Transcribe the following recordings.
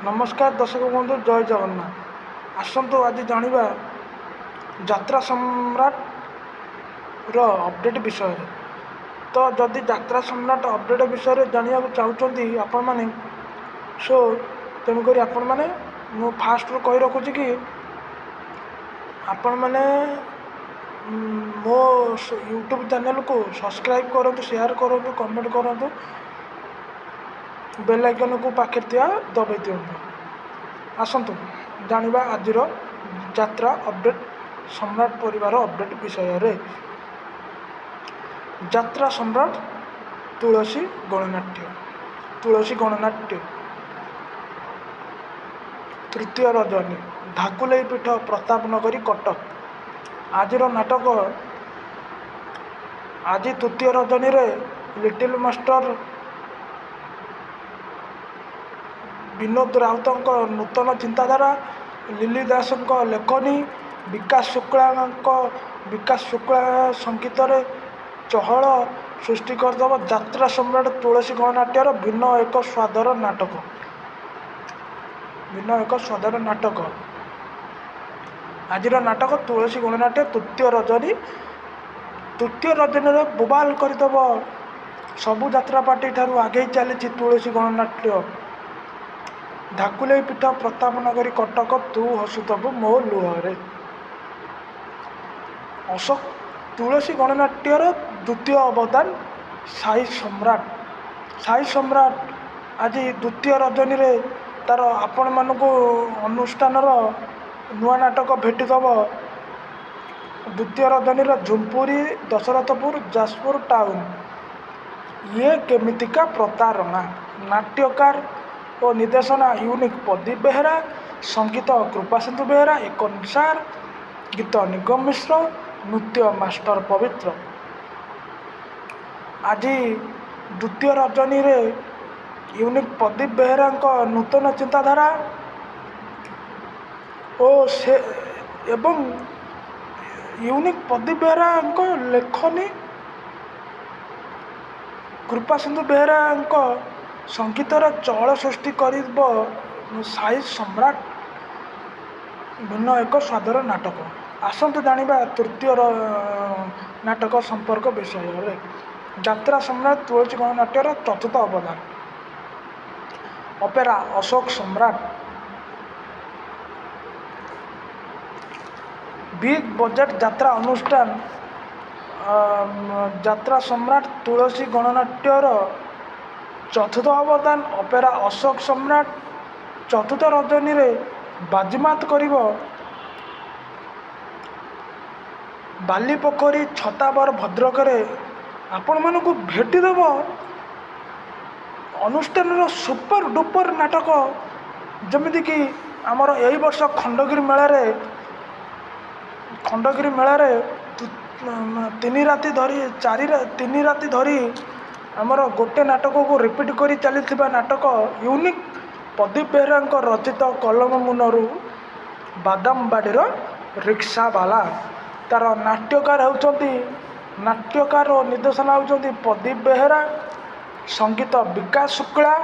नमस्कार दर्शक बंधु जय जगन्नाथ। आसतु आज जानिबा यात्रा सम्राट रो अपडेट विषय। तो जदि यात्रा सम्राट अपडेट विषय जानिया चाहते आपण मैंने सो तेणुक आपण मैंने मु फास्ट कही रखुची कि आपण मैंने मो यूट्यूब चैनल को सब्सक्राइब करूँ, शेयर करूँ, कमेंट करूँ, बेल आइकन को पाखे दबाई दिंतु। आसतु जानिबा आजिर यात्रा अपडेट सम्राट परिवार अपडेट विषय रे। यात्रा सम्राट तुलसी गणनाट्य तृतीय रजनी धाकुलई पीठ प्रतापनगरी कटक। आजिर नाटक आज तृतीय रजनी रे लिटिल मास्टर विनोद राउत नूतन चिंताधारा, लिली दास लेखनी, विकास शुक्ला संगीत चहल सृष्टि करदेव यात्रा सम्राट तुलसी गणनाट्यर भिन्न एक स्वादर नाटक। आज नाटक तुलसी गणनाट्य तृतीय रजनी बोबाल करदेव सबु यात्रा पार्टी ठारू आगे चली तुलसी गणनाट्य। धाकुलई पीठ प्रतापनगरी कटक तू हसुथबु मो लुहरे। अशोक तुलसी गणनाट्यर द्वितीय अवदान साई सम्राट आज द्वितीय रजनी रे तार आपण मानक अनुष्ठान नुआ नाटक भेटिदेव। द्वितीय रजनी झुमपुरी दशरथपुर जाजपुर टाउन। ये केमितिका प्रतारणा। नाट्यकार और निर्देशना यूनिक प्रदीप बेहेरा, संगीत कृपा सिंधु बेहेरा, एक अनुसार गीत निगम मिश्र, नृत्य मास्टर पवित्र। आज द्वितीय रजनी रे यूनिक प्रदीप बेहेरा नूतन चिंताधारा और से एवं यूनिक प्रदीप बेहेरा लेखनी, कृपा सिंधु बेहेरा संगीत चहल सृष्टि कर साई सम्राट भिन्न एक स्वादर नाटक। आसतु जानिबा तृतीय नाटक संपर्क विषय। यात्रा सम्राट तुलसी गणनाट्यर चतुर्थ अवदान अपेरा अशोक सम्राट। बिग बजेट यात्रा अनुष्ठान यात्रा सम्राट तुलसी गणनाट्यर चतुर्थ अवदान अपेरा अशोक सम्राट चतुर्थ रजनी रे बाजीमात करिब बालीपोखरी छताबर भद्रक आपण मानक भेटिदेव अनुष्ठान सुपर डुपर नाटक। जमीक आमर यही वर्ष खंडगिरी मेला तीन राति धरी आमर गोटे नाटक को रिपीट कर चली नाटक यूनिक प्रदीप बेहेरा रचित कलम मुनरू बादामबाड़ी रिक्सावाला। तार नाट्यकार और निर्देशना होती प्रदीप बेहेरा, संगीत विकास शुक्ला,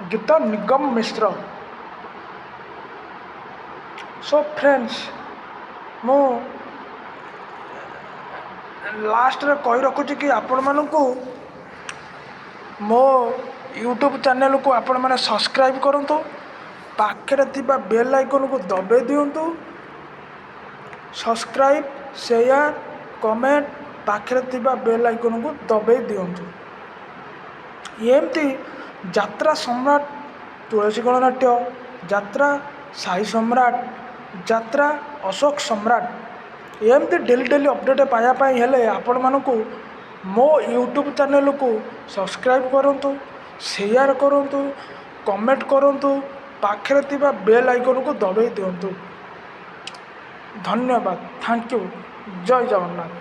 गीत निगम मिश्र। सो फ्रेंड्स मु लास्ट रे कही रखुची कि आपण मानकु मो यूट्यूब चैनल को आपण मैंने सब्सक्राइब करंतु, पाखे थिबा बेल आइकन को दबाई दिंतु। सब्सक्राइब, शेयर, कमेंट, पाखे थिबा बेल आइकन को दबाई दिंतु। एमती यात्रा सम्राट तुलसी गणनाट्य, यात्रा साई सम्राट, यात्रा अशोक सम्राट एमती डेली अपडेट पायापाई हेले आपण मानकु मो यूट्यूब चैनल को सब्सक्राइब करंतु, शेयर करंतु, कमेंट करंतु, पाखे थिबा बेल आइकन को दबाई दिंतु। धन्यवाद। Thank you. जय जगन्नाथ।